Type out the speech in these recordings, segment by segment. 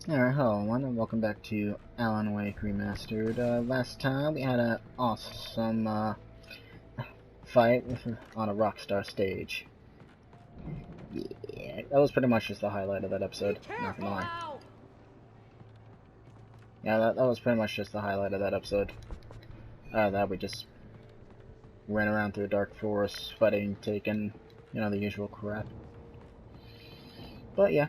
Alright, hello everyone, and welcome back to Alan Wake Remastered. Last time we had an awesome fight on a Rockstar stage. Yeah, that was pretty much just the highlight of that episode, not gonna lie. Yeah, that was pretty much just the highlight of that episode. That we just ran around through a dark forest, fighting, taking, you know, the usual crap. But yeah.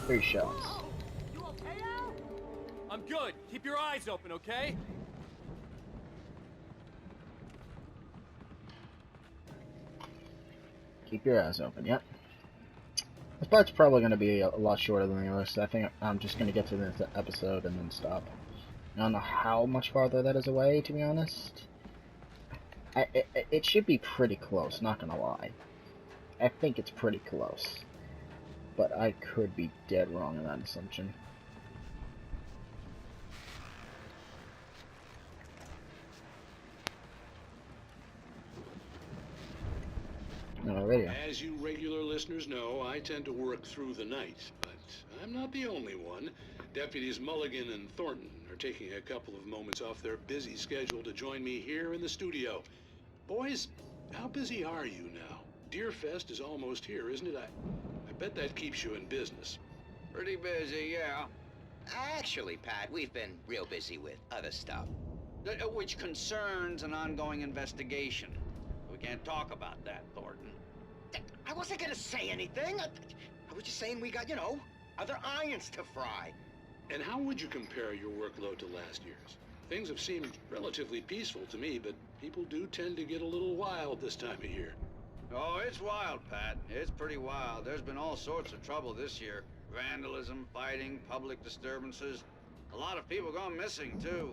Three shots. You okay, Al? I'm good. Keep your eyes open, okay? Keep your eyes open, yep. This part's probably going to be a lot shorter than the others, so I think I'm just going to get to this episode and then stop. I don't know how much farther that is away, to be honest. It should be pretty close, not going to lie. I think it's pretty close. But I could be dead wrong in that assumption. No radio. As you regular listeners know, I tend to work through the night, but I'm not the only one. Deputies Mulligan and Thornton are taking a couple of moments off their busy schedule to join me here in the studio. Boys, how busy are you now? Deerfest is almost here, isn't it? I bet that keeps you in business. Pretty busy, yeah. Actually, Pat, we've been real busy with other stuff, which concerns an ongoing investigation. We can't talk about that, Thornton. I wasn't gonna say anything. I was just saying we got, you know, other irons to fry. And how would you compare your workload to last year's? Things have seemed relatively peaceful to me, but people do tend to get a little wild this time of year. Oh, it's wild, Pat. It's pretty wild. There's been all sorts of trouble this year. Vandalism, fighting, public disturbances. A lot of people gone missing, too.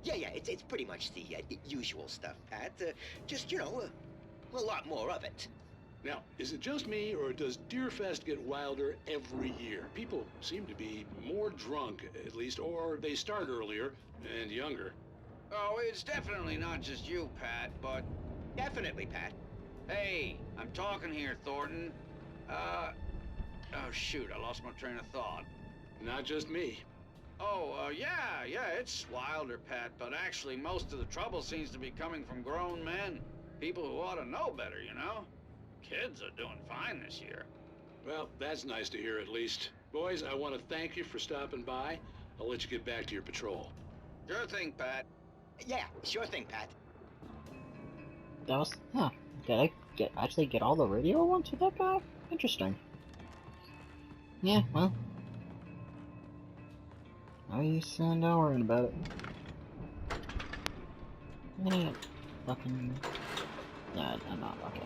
Yeah, it's pretty much the usual stuff, Pat. Just, you know, a lot more of it. Now, is it just me, or does Deerfest get wilder every year? People seem to be more drunk, at least, or they start earlier and younger. Oh, it's definitely not just you, Pat, but... Definitely, Pat. Hey, I'm talking here, Thornton. Oh, shoot, I lost my train of thought. Not just me. Oh, yeah, it's wilder, Pat, but actually most of the trouble seems to be coming from grown men. People who ought to know better, you know? Kids are doing fine this year. Well, that's nice to hear at least. Boys, I want to thank you for stopping by. I'll let you get back to your patrol. Sure thing, Pat. Yeah, sure thing, Pat. That was, huh. Did I actually get all the radio ones with that guy? Interesting. Yeah, well. Why are you sitting down worrying about it? I'm gonna get fucking... Yeah, I'm not, okay.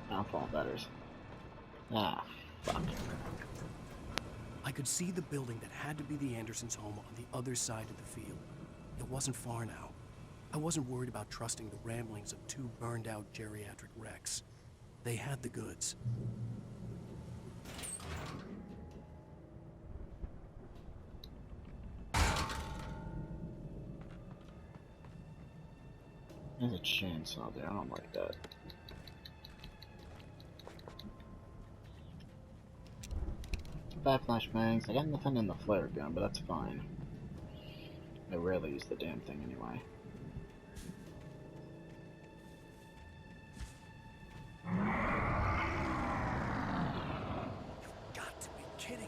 Downfall betters. Ah, fuck. I could see the building that had to be the Andersons' home on the other side of the field. It wasn't far now. I wasn't worried about trusting the ramblings of two burned-out geriatric wrecks. They had the goods. There's a chainsaw there, I don't like that. Bad flashbangs. I got nothing in the flare gun, but that's fine. I rarely use the damn thing anyway. You've got to be kidding me.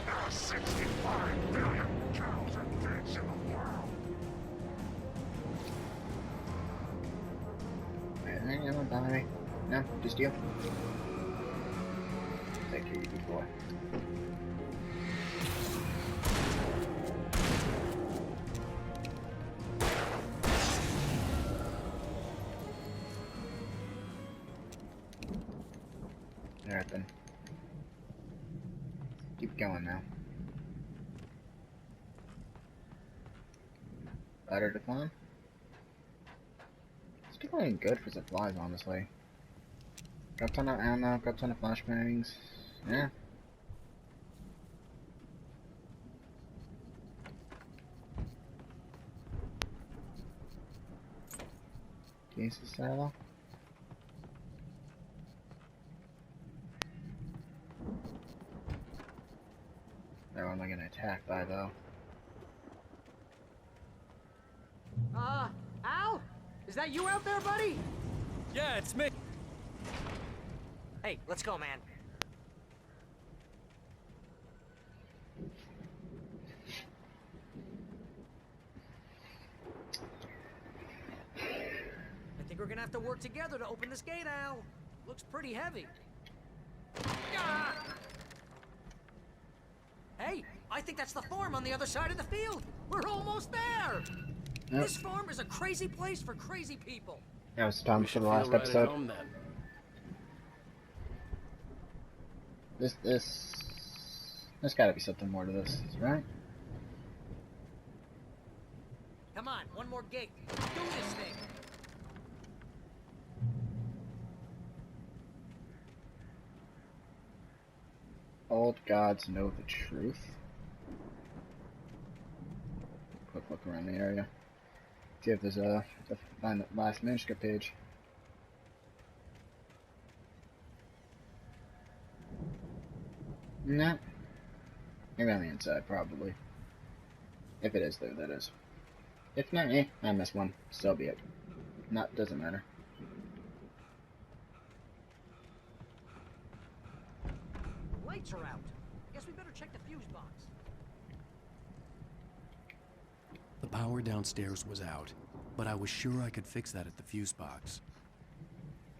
There are 65 billion cows and pigs in the world. Anyone behind me? No, just you. Take care, you good boy. Alright then. Keep going now. Better to climb? It's doing good for supplies, honestly. Got a ton of ammo, got a ton of flashbangs. Yeah. Jesus, Sala. Where am I gonna attack by, though? Al? Is that you out there, buddy? Yeah, it's me. Hey, let's go, man. I think we're gonna have to work together to open this gate, Al. Looks pretty heavy. Ah! Hey, I think that's the farm on the other side of the field. We're almost there. Yep. This farm is a crazy place for crazy people. That was Tom for the Feel last right at episode. home, then. There's gotta be something more to this, right? Come on, one more gate. Do this thing. Old gods know the truth. Quick look around the area. See if there's find the last manuscript page. Nah. Maybe on the inside, probably. If it is there, that is. If not, I missed one. So be it. Not, doesn't matter. Lights are out. Guess we better check the fuse box. The power downstairs was out, but I was sure I could fix that at the fuse box.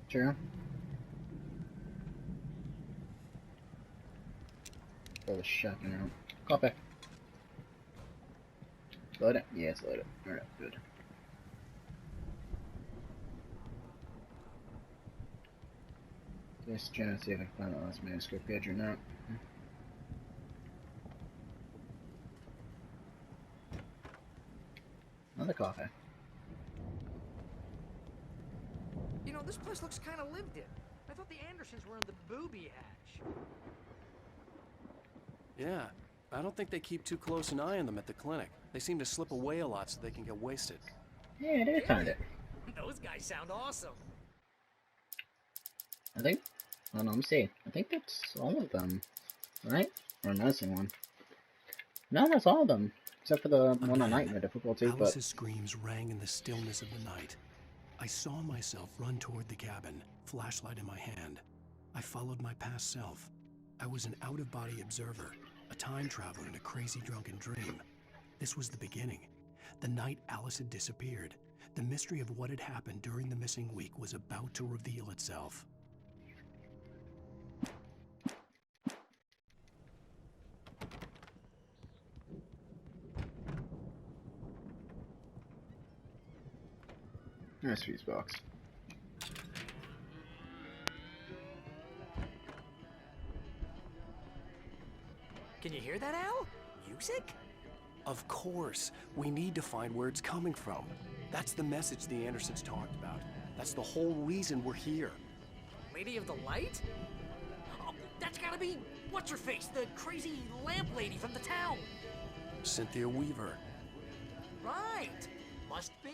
True. Throw the shotgun out. Copy. Load it? Yeah, it's loaded. Alright, good. Just trying to see if I can find the last manuscript page or not. Another coffee. You know, this place looks kind of lived in. I thought the Andersons were in the booby hatch. Yeah, I don't think they keep too close an eye on them at the clinic. They seem to slip away a lot so they can get wasted. Yeah, it is kinda. Those guys sound awesome. I think. Oh no, let me see. I think that's all of them, right? Or am I missing one? No, that's all of them, except for the one on nightmare difficulty. Alice's screams rang in the stillness of the night. I saw myself run toward the cabin, flashlight in my hand. I followed my past self. I was an out-of-body observer, a time traveler in a crazy drunken dream. This was the beginning. The night Alice had disappeared. The mystery of what had happened during the missing week was about to reveal itself. Nice fuse box. Can you hear that, Al? Music? Of course. We need to find where it's coming from. That's the message the Andersons talked about. That's the whole reason we're here. Lady of the Light? Oh, that's gotta be what's-her-face, the crazy lamp lady from the town. Cynthia Weaver. Right. Must be.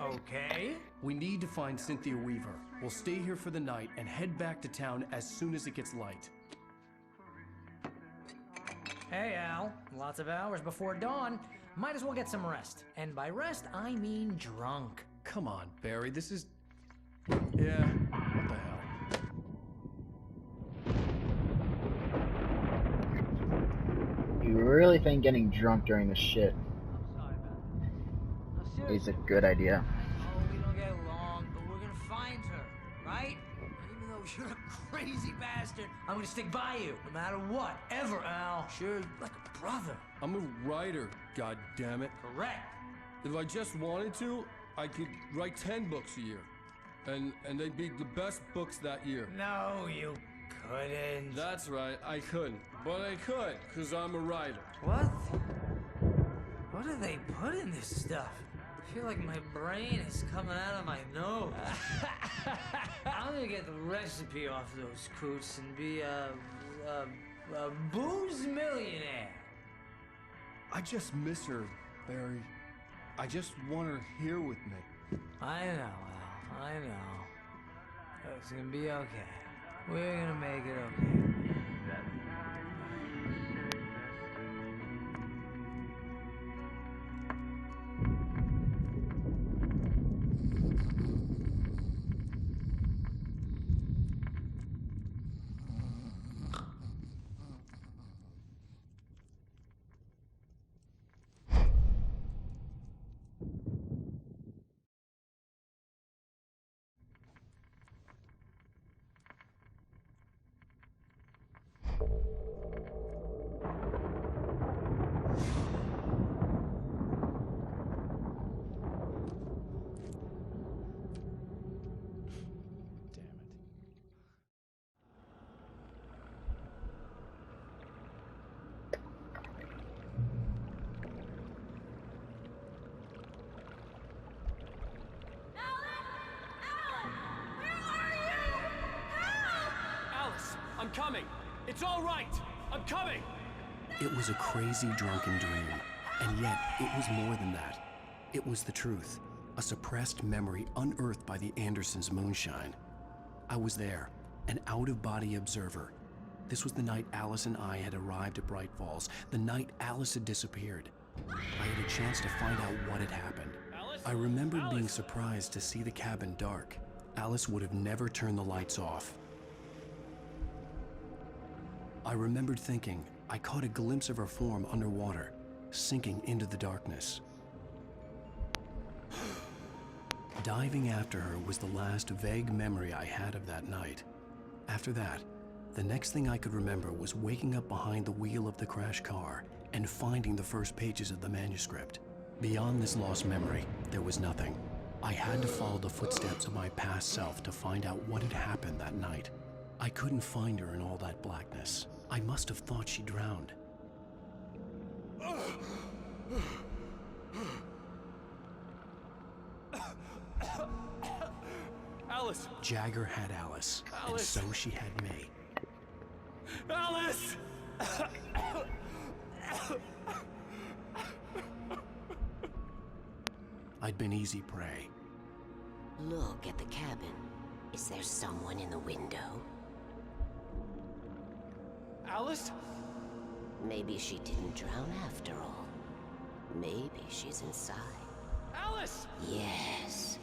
Okay. We need to find Cynthia Weaver. We'll stay here for the night and head back to town as soon as it gets light. Hey, Al. Lots of hours before dawn. Might as well get some rest. And by rest, I mean drunk. Come on, Barry, this is... Yeah, what the hell? You really think getting drunk during this shit is a good idea. Oh, we don't get along, but we're gonna find her, right? Even though you're a crazy bastard, I'm gonna stick by you, no matter what, ever, Al. Sure, like a brother. I'm a writer, goddammit. Correct. If I just wanted to, I could write 10 books a year. And they'd be the best books that year. No, you couldn't. That's right, I couldn't. But I could, because I'm a writer. What? What do they put in this stuff? I feel like my brain is coming out of my nose. I'm gonna get the recipe off those coots and be a booze millionaire. I just miss her, Barry. I just want her here with me. I know, Al. I know. It's gonna be okay. We're gonna make it okay. Alice, I'm coming. It's all right. I'm coming. It was a crazy drunken dream, and yet it was more than that. It was the truth, a suppressed memory unearthed by the Andersons' moonshine. I was there, an out-of-body observer. This was the night Alice and I had arrived at Bright Falls, the night Alice had disappeared. I had a chance to find out what had happened. Alice? I remembered being Alice? surprised to see the cabin dark. Alice would have never turned the lights off. I remembered thinking I caught a glimpse of her form underwater, sinking into the darkness. Diving after her was the last vague memory I had of that night. After that, the next thing I could remember was waking up behind the wheel of the crashed car and finding the first pages of the manuscript. Beyond this lost memory, there was nothing. I had to follow the footsteps of my past self to find out what had happened that night. I couldn't find her in all that blackness. I must have thought she drowned. Alice! Jagger had Alice, Alice! and so she had me. Alice! I'd been easy prey. Look at the cabin. Is there someone in the window? Alice? Maybe she didn't drown after all. Maybe she's inside. Alice! Yes.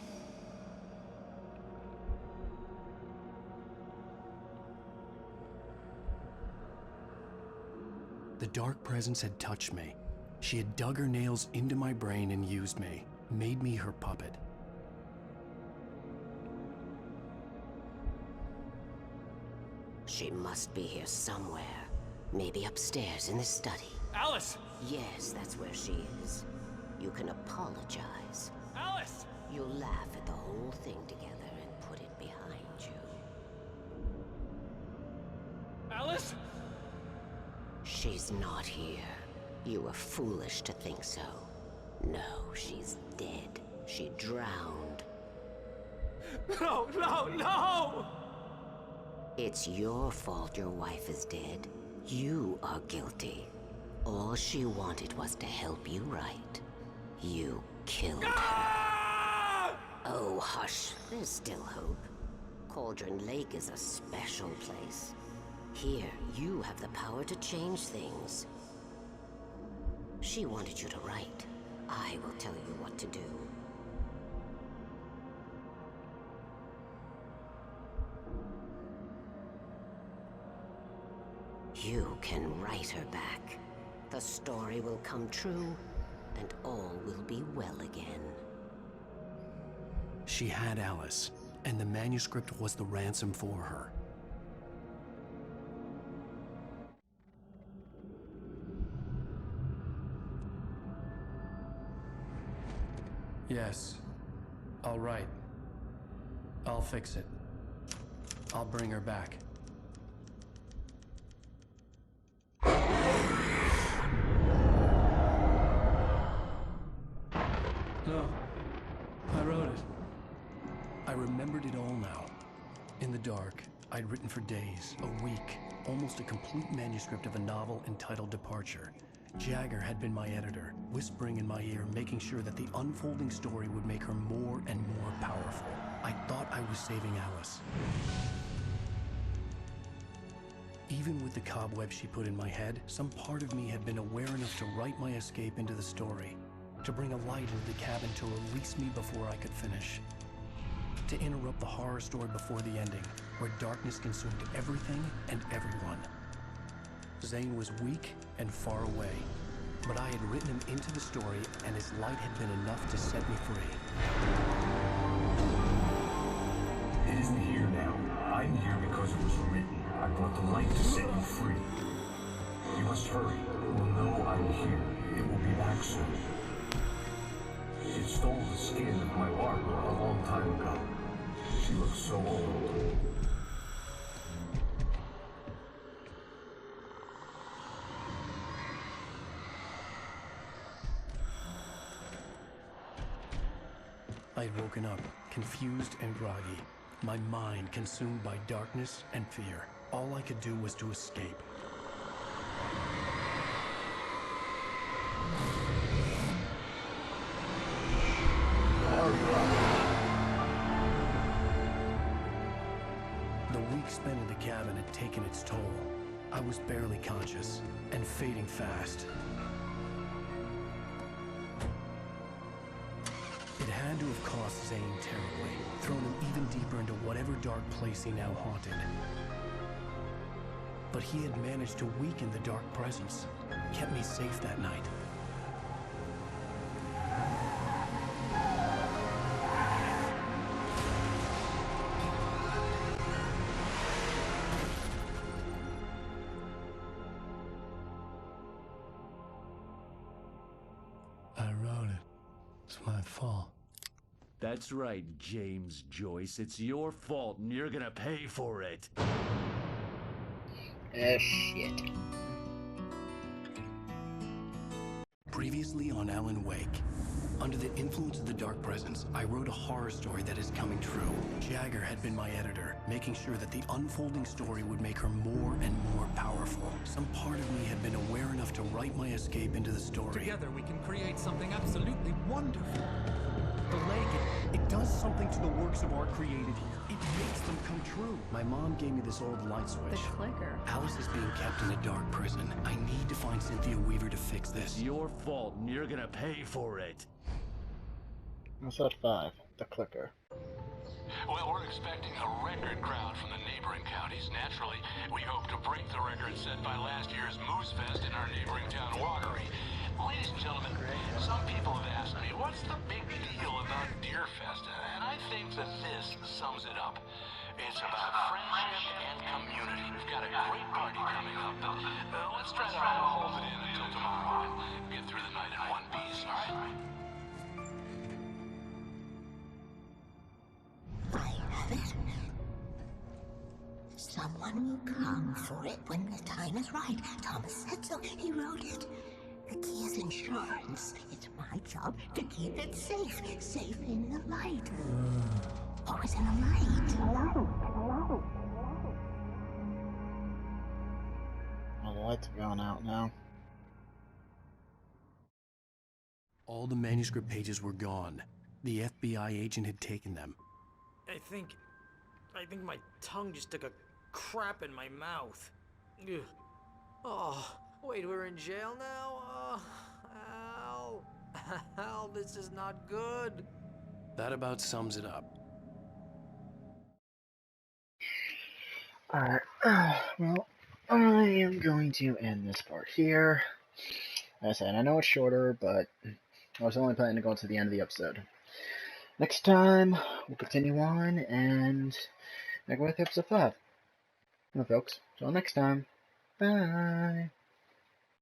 The dark presence had touched me. She had dug her nails into my brain and used me, made me her puppet. She must be here somewhere. Maybe upstairs in the study. Alice! Yes, that's where she is. You can apologize. Alice! You'll laugh at the whole thing together and put it behind you. Alice? She's not here. You were foolish to think so. No, she's dead. She drowned. No, no, no! It's your fault your wife is dead. You are guilty. All she wanted was to help you right. You killed her. Ah! Oh, hush. There's still hope. Cauldron Lake is a special place. Here, you have the power to change things. She wanted you to write. I will tell you what to do. You can write her back. The story will come true, and all will be well again. She had Alice, and the manuscript was the ransom for her. Yes. All right. I'll fix it. I'll bring her back. No. I wrote it. I remembered it all now. In the dark, I'd written for days, a week, almost a complete manuscript of a novel entitled Departure. Jagger had been my editor, whispering in my ear, making sure that the unfolding story would make her more and more powerful. I thought I was saving Alice. Even with the cobweb she put in my head, some part of me had been aware enough to write my escape into the story, to bring a light into the cabin to release me before I could finish, to interrupt the horror story before the ending, where darkness consumed everything and everyone. Zane was weak and far away, but I had written him into the story, and his light had been enough to set me free. It isn't here now. I'm here because it was written. I brought the light to set you free. You must hurry. It will know I'm here. It will be back soon. It stole the skin of my larva a long time ago. She looks so old. I'd woken up, confused and groggy, my mind consumed by darkness and fear. All I could do was to escape. The week spent in the cabin had taken its toll. I was barely conscious and fading fast. It had to have cost Zane terribly, thrown him even deeper into whatever dark place he now haunted. But he had managed to weaken the dark presence, kept me safe that night. I wrote it. It's my fault. That's right, James Joyce. It's your fault, and you're gonna pay for it. Shit. Previously on Alan Wake. Under the influence of the dark presence, I wrote a horror story that is coming true. Jagger had been my editor, making sure that the unfolding story would make her more and more powerful. Some part of me had been aware enough to write my escape into the story. Together we can create something absolutely wonderful. The lake, it does something to the works of art created here. It makes them come true. My mom gave me this old light switch. The clicker. Alice is being kept in a dark prison. I need to find Cynthia Weaver to fix this. It's your fault, and you're gonna pay for it. What's that 5? The clicker. Well, we're expecting a record crowd from the neighboring counties. Naturally, we hope to break the record set by last year's Moose Fest in our neighboring town, Watery. Ladies and gentlemen, some people have asked me, what's the big deal about Deer Fest? And I think that this sums it up. It's about friendship and community. We've got a great party coming up, but let's try to hold it in until tomorrow and get through the night in one piece, all right? I have it. Someone will come for it when the time is right. Thomas said so. He wrote it. The key is insurance. It's my job to keep it safe. Safe in the light. Always in the light. Well, the lights are going out now. All the manuscript pages were gone. The FBI agent had taken them. I think my tongue just took a crap in my mouth. Ugh. Oh, wait, we're in jail now? Oh, Al. Al, this is not good. That about sums it up. Alright, well, I am going to end this part here. Like I said, I know it's shorter, but I was only planning to go to the end of the episode. next time, we'll continue on and make way to episode 5. Well, folks, till next time, bye.